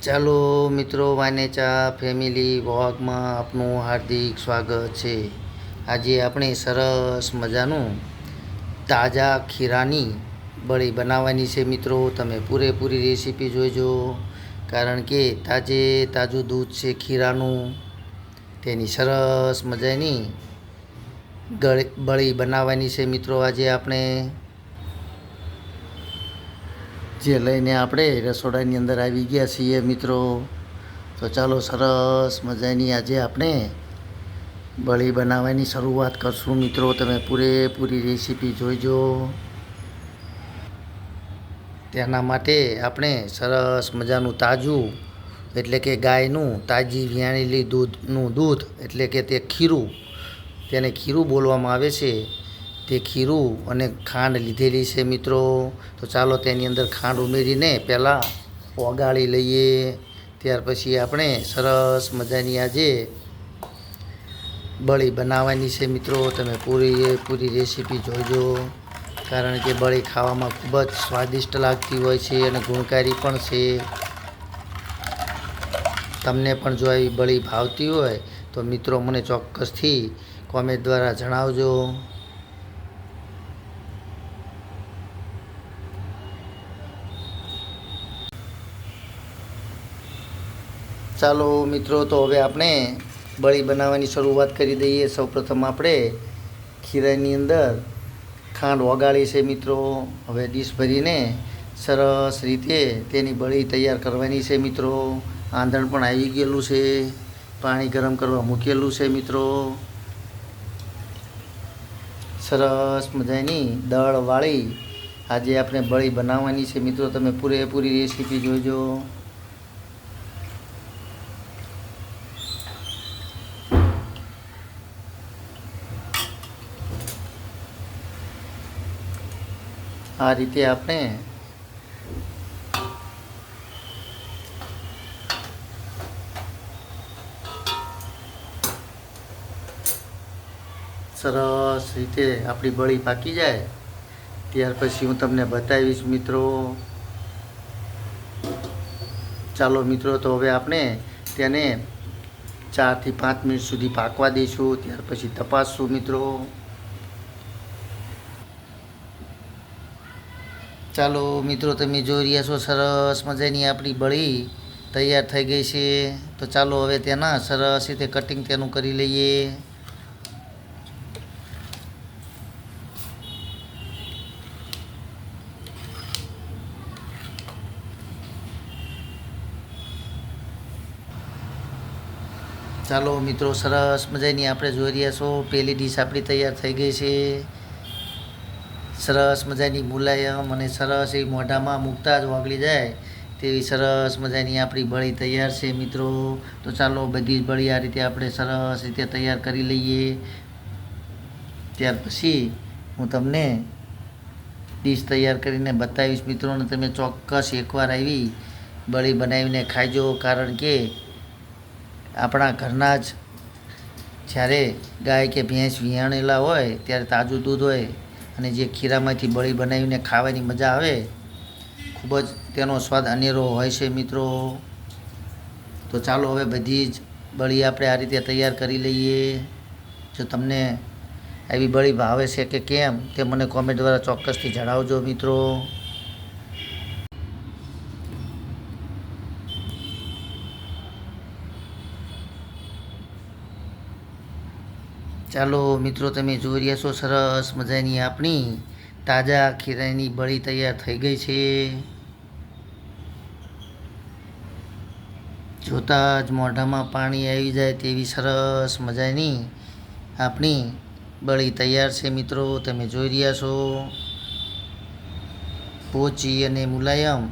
ચાલો મિત્રો, વાનેચા ફેમિલી વ્લોગમાં આપનું હાર્દિક સ્વાગત છે। આજે આપણે સરસ મજાનું તાજા ખીરાની બળી બનાવવાની છે મિત્રો। તમે પૂરેપૂરી રેસીપી જોઈજો, કારણ કે તાજું દૂધ છે ખીરાનું, તેની સરસ મજાની બળી બનાવવાની છે મિત્રો। આજે આપણે જે લઈને આપણે રસોડાની અંદર આવી ગયા છીએ મિત્રો। તો ચાલો સરસ મજાની આજે આપણે બળી બનાવવાની શરૂઆત કરશું મિત્રો। તમે પૂરેપૂરી રેસીપી જોઈજો। તેના માટે આપણે સરસ મજાનું તાજું, એટલે કે ગાયનું તાજી વિયાણેલી દૂધ એટલે કે તે ખીરું, તેને ખીરું બોલવામાં આવે છે, તે ખીરું અને ખાંડ લીધેલી છે મિત્રો। તો ચાલો તેની અંદર ખાંડ ઉમેરીને પહેલાં ઓગાળી લઈએ। ત્યાર પછી આપણે સરસ મજાની આજે બળી બનાવવાની છે મિત્રો। તમે પૂરી રેસીપી જોઈજો, કારણ કે બળી ખાવામાં ખૂબ જ સ્વાદિષ્ટ લાગતી હોય છે અને ગુણકારી પણ છે। તમને પણ જો આવી બળી ભાવતી હોય તો મિત્રો મને ચોક્કસથી કોમેન્ટ દ્વારા જણાવજો। ચાલો મિત્રો, તો હવે આપણે બળી બનાવવાની શરૂઆત કરી દઈએ। સૌપ્રથમ આપણે ખીરાની અંદર ખાંડ ઓગાળી છે મિત્રો। હવે ડીશ ભરીને સરસ રીતે તેની બળી તૈયાર કરવાની છે મિત્રો। આંધણ પણ આવી ગયેલું છે, પાણી ગરમ કરવા મૂકેલું છે મિત્રો। સરસ મજાની દળવાળી આજે આપણે બળી બનાવવાની છે મિત્રો। તમે પૂરેપૂરી રેસીપી જોઈજો। આ રીતે આપણે સરસ રીતે આપણી બળી પાકી જાય ત્યાર પછી હું તમને બતાવીશ મિત્રો। ચાલો મિત્રો, તો હવે આપણે તેને 4 થી 5 મિનિટ સુધી પાકવા દઈશું, ત્યાર પછી તપાસશું મિત્રો। ચાલો મિત્રો, તમે જોઈ રહ્યા છો સરસ મજાની આપણી બળી તૈયાર થઈ ગઈ છે। તો ચાલો હવે તેના સરસ રીતે કટિંગ તેનું કરી લઈએ। ચાલો મિત્રો, સરસ મજાની આપણે જોઈ રહ્યા છો પહેલી ડીશ આપણી તૈયાર થઈ ગઈ છે। સરસ મજાની મુલાયમ અને સરસ એવી મોઢામાં મૂકતા જ ઓગળી જાય તેવી સરસ મજાની આપણી બળી તૈયાર છે મિત્રો। તો ચાલો બધી જ બળી આ રીતે આપણે સરસ રીતે તૈયાર કરી લઈએ। ત્યાર પછી હું તમને ડીશ તૈયાર કરીને બતાવીશ મિત્રો, અને તમે ચોક્કસ એકવાર આવી બળી બનાવીને ખાઈજો, કારણ કે આપણા ઘરના જ જ્યારે ગાય કે ભેંસ વિયાણેલા હોય ત્યારે તાજું દૂધ હોય અને જે ખીરામાંથી બળી બનાવીને ખાવાની મજા આવે, ખૂબ જ તેનો સ્વાદ અનેરો હોય છે મિત્રો। તો ચાલો હવે બધી જ બળી આપણે આ રીતે તૈયાર કરી લઈએ। જો તમને આવી બળી ભાવે છે કે કેમ તે મને કોમેન્ટ દ્વારા ચોક્કસથી જણાવજો મિત્રો। ચાલો મિત્રો, તમે જોઈ રહ્યા છો સરસ મજાની આપણી તાજા ખીરાની બળી તૈયાર થઈ ગઈ છે। જોતાં જ મોઢામાં પાણી આવી જાય તેવી સરસ મજાની આપણી બળી તૈયાર છે મિત્રો। તમે જોઈ રહ્યા છો પોચી અને મુલાયમ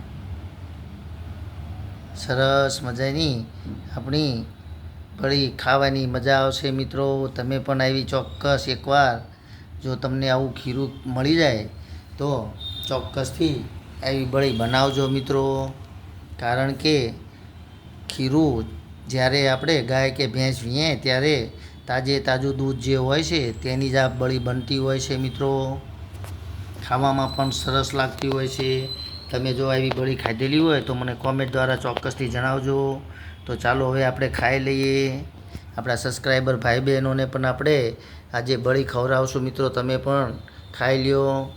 સરસ મજાની આપણી બળી ખાવાની મજા આવશે મિત્રો। તમે પણ આવી ચોક્કસ એકવાર, જો તમને આવું ખીરું મળી જાય તો ચોક્કસથી આવી બળી બનાવજો મિત્રો, કારણ કે ખીરું જ્યારે આપણે ગાય કે ભેંસ વીએ ત્યારે તાજું દૂધ જે હોય છે તેની જ આ બળી બનતી હોય છે મિત્રો। ખાવામાં પણ સરસ લાગતી હોય છે। તમે જો આવી બળી ખાધેલી હોય તો મને કોમેન્ટ દ્વારા ચોક્કસથી જણાવજો. તો ચાલો હવે આપણે ખાઈ લઈએ. આપણા સબસ્ક્રાઈબર ભાઈ બહેનોને પણ આપણે આજે બળી ખવડાવશું મિત્રો. તમે પણ ખાઈ લ્યો.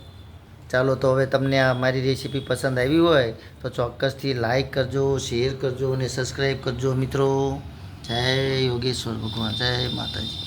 ચાલો તો હવે તમને આ મારી રેસીપી પસંદ આવી હોય તો ચોક્કસથી લાઈક કરજો, શેર કરજો અને સબસ્ક્રાઈબ કરજો મિત્રો. જય યોગેશ્વર ભગવાન, જય માતાજી.